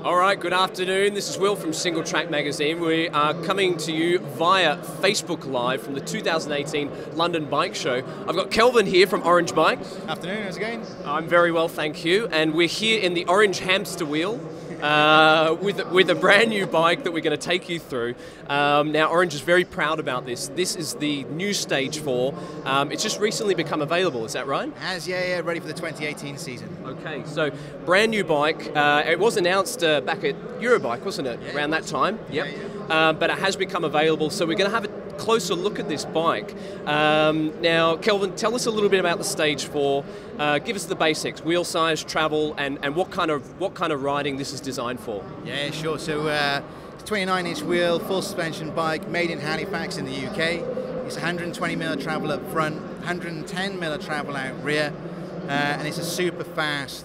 All right, good afternoon. This is Will from Singletrack magazine. We are coming to you via Facebook Live from the 2018 London Bike Show. I've got Kelvin here from Orange Bikes. Afternoon, how's it going? I'm very well, thank you. And we're here in the Orange Hamster Wheel with a brand new bike that we're going to take you through. Now, Orange is very proud about this. This is the new Stage 4. It's just recently become available, is that right? Yeah, ready for the 2018 season. Okay, so brand new bike. It was announced back at Eurobike, wasn't it? Yeah, around that time. Yep. Yeah. But it has become available, so we're going to have a closer look at this bike. Now, Kelvin, tell us a little bit about the Stage 4. Give us the basics: wheel size, travel, and what kind of riding this is designed for. Yeah, sure. So, it's a 29-inch wheel, full suspension bike, made in Halifax in the UK. It's 120mm travel up front, 110mm travel out rear, and it's a super fast,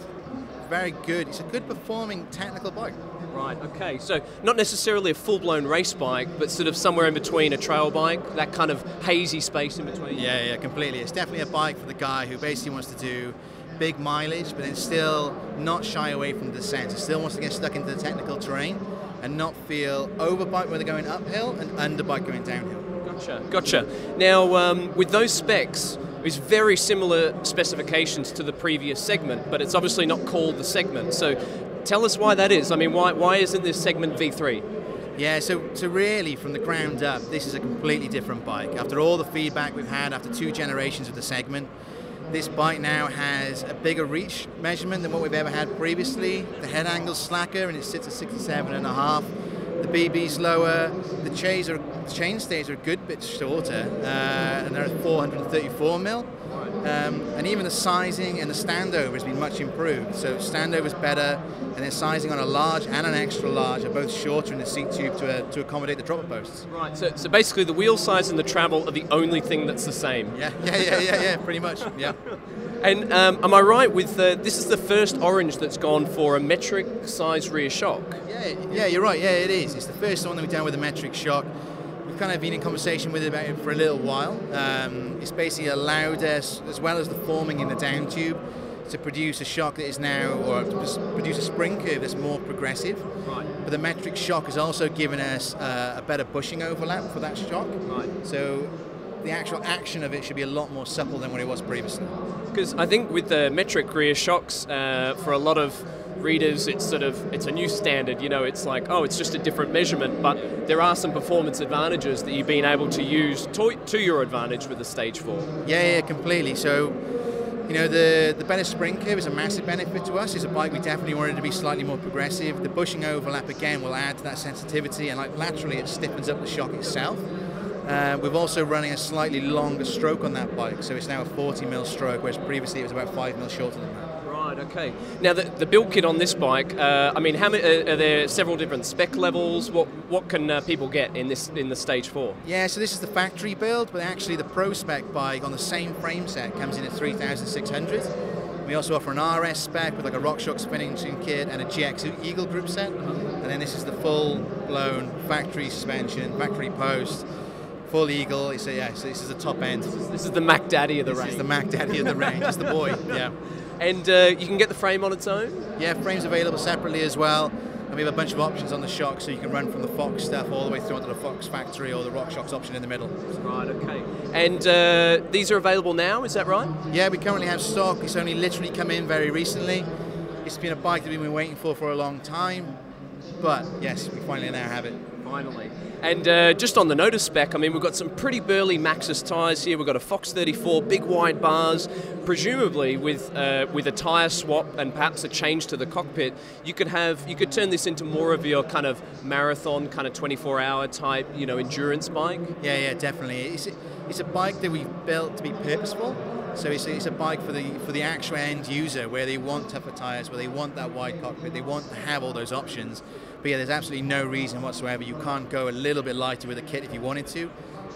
very good. It's a good performing technical bike. Right, okay, so not necessarily a full-blown race bike, but sort of somewhere in between a trail bike, that kind of hazy space in between. Yeah, completely. It's definitely a bike for the guy who basically wants to do big mileage, but then still not shy away from the descent. He still wants to get stuck into the technical terrain and not feel overbike when they're going uphill and underbike going downhill. Gotcha. Now, with those specs, it's very similar specifications to the previous segment, but it's obviously not called the segment. So tell us why that is. I mean, why isn't this segment V3? Yeah, so really from the ground up, this is a completely different bike. After all the feedback we've had after 2 generations of the segment, this bike now has a bigger reach measurement than what we've ever had previously. The head angle's slacker and it sits at 67.5. The BB's lower, the chainstays are a good bit shorter, and they're at 434mm. And even the sizing and the standover has been much improved. So standover's better, and then sizing on a large and an extra large are both shorter in the seat tube to accommodate the dropper posts. Right, so basically the wheel size and the travel are the only thing that's the same. Yeah, pretty much, yeah. And am I right with this is the first Orange that's gone for a metric size rear shock? Yeah, you're right, yeah, it is. It's the first one that we've done with a metric shock. We've kind of been in conversation with it about it for a little while. It's basically allowed us, as well as the forming in the down tube, to produce a shock that is now, or to produce a spring curve that's more progressive. Right. But the metric shock has also given us a better bushing overlap for that shock. Right. So the actual action of it should be a lot more supple than what it was previously. Because I think with the metric rear shocks, for a lot of readers, it's a new standard. You know, it's like, oh, it's just a different measurement, but there are some performance advantages that you've been able to use to your advantage with the Stage 4. Yeah, completely. So, you know, the better spring curve is a massive benefit to us. It's a bike we definitely wanted to be slightly more progressive. The bushing overlap again will add to that sensitivity, and like laterally it stiffens up the shock itself. We're also running a slightly longer stroke on that bike, so it's now a 40mm stroke, whereas previously it was about 5mm shorter than that. Right, okay. Now the build kit on this bike, I mean, how many, are there several different spec levels? What can people get in the Stage 4? Yeah, so this is the factory build, but actually the Pro Spec bike on the same frame set comes in at 3,600. We also offer an RS spec with like a RockShox finishing kit and a GX Eagle group set. And then this is the full-blown factory suspension, factory post, full Eagle. So this is the top end. This is the Mac Daddy of the range. This is the Mac Daddy of the range. It's the boy. Yeah. And you can get the frame on its own? Yeah, frame's available separately as well. And we have a bunch of options on the shock, so you can run from the Fox stuff all the way through onto the Fox factory or the RockShox option in the middle. Right, okay. And these are available now, is that right? Yeah, we currently have stock. It's only literally come in very recently. It's been a bike that we've been waiting for a long time. But yes, we finally now have it. Finally. And just on the notice spec, I mean, we've got some pretty burly Maxxis tyres here. We've got a Fox 34, big wide bars. Presumably, with a tyre swap and perhaps a change to the cockpit, you could turn this into more of your kind of marathon, kind of 24-hour type, you know, endurance bike. Yeah, definitely. It's a bike that we've built to be purposeful. So it's a bike for the actual end user, where they want tougher tyres, where they want that wide cockpit, they want to have all those options. But yeah, there's absolutely no reason whatsoever you can't go a little bit lighter with a kit if you wanted to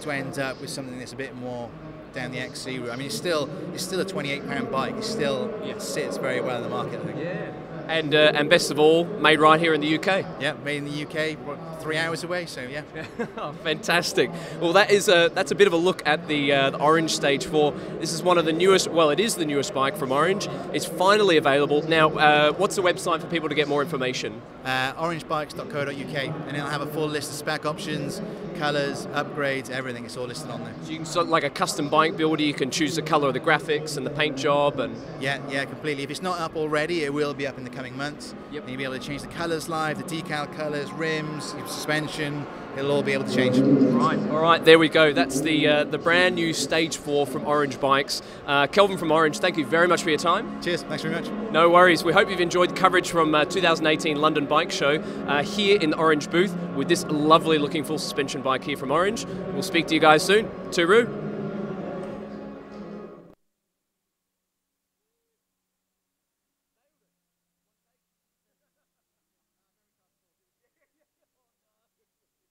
end up with something that's a bit more down the XC route. I mean, it's still a £28 bike. It still sits very well in the market, I think. Yeah. And best of all, made right here in the UK. Yeah, made in the UK, 3 hours away, so yeah. Oh, fantastic. Well, that's a bit of a look at the Orange Stage 4. This is one of the newest, well, it is the newest bike from Orange. It's finally available. Now, what's the website for people to get more information? Orangebikes.co.uk, and it'll have a full list of spec options, colours, upgrades, everything. It's all listed on there. So you can sort of like a custom bike builder, you can choose the colour of the graphics and the paint job. And Yeah, completely. If it's not up already, it will be up in the coming months. Yep. And you'll be able to change the colours live, the decal colours, rims, suspension. It'll all be able to change. Right. All right, there we go. That's the brand new Stage 4 from Orange Bikes. Kelvin from Orange, thank you very much for your time. Cheers. Thanks very much. No worries. We hope you've enjoyed coverage from 2018 London Bike Show here in the Orange booth with this lovely looking full suspension bike here from Orange. We'll speak to you guys soon. Tooroo.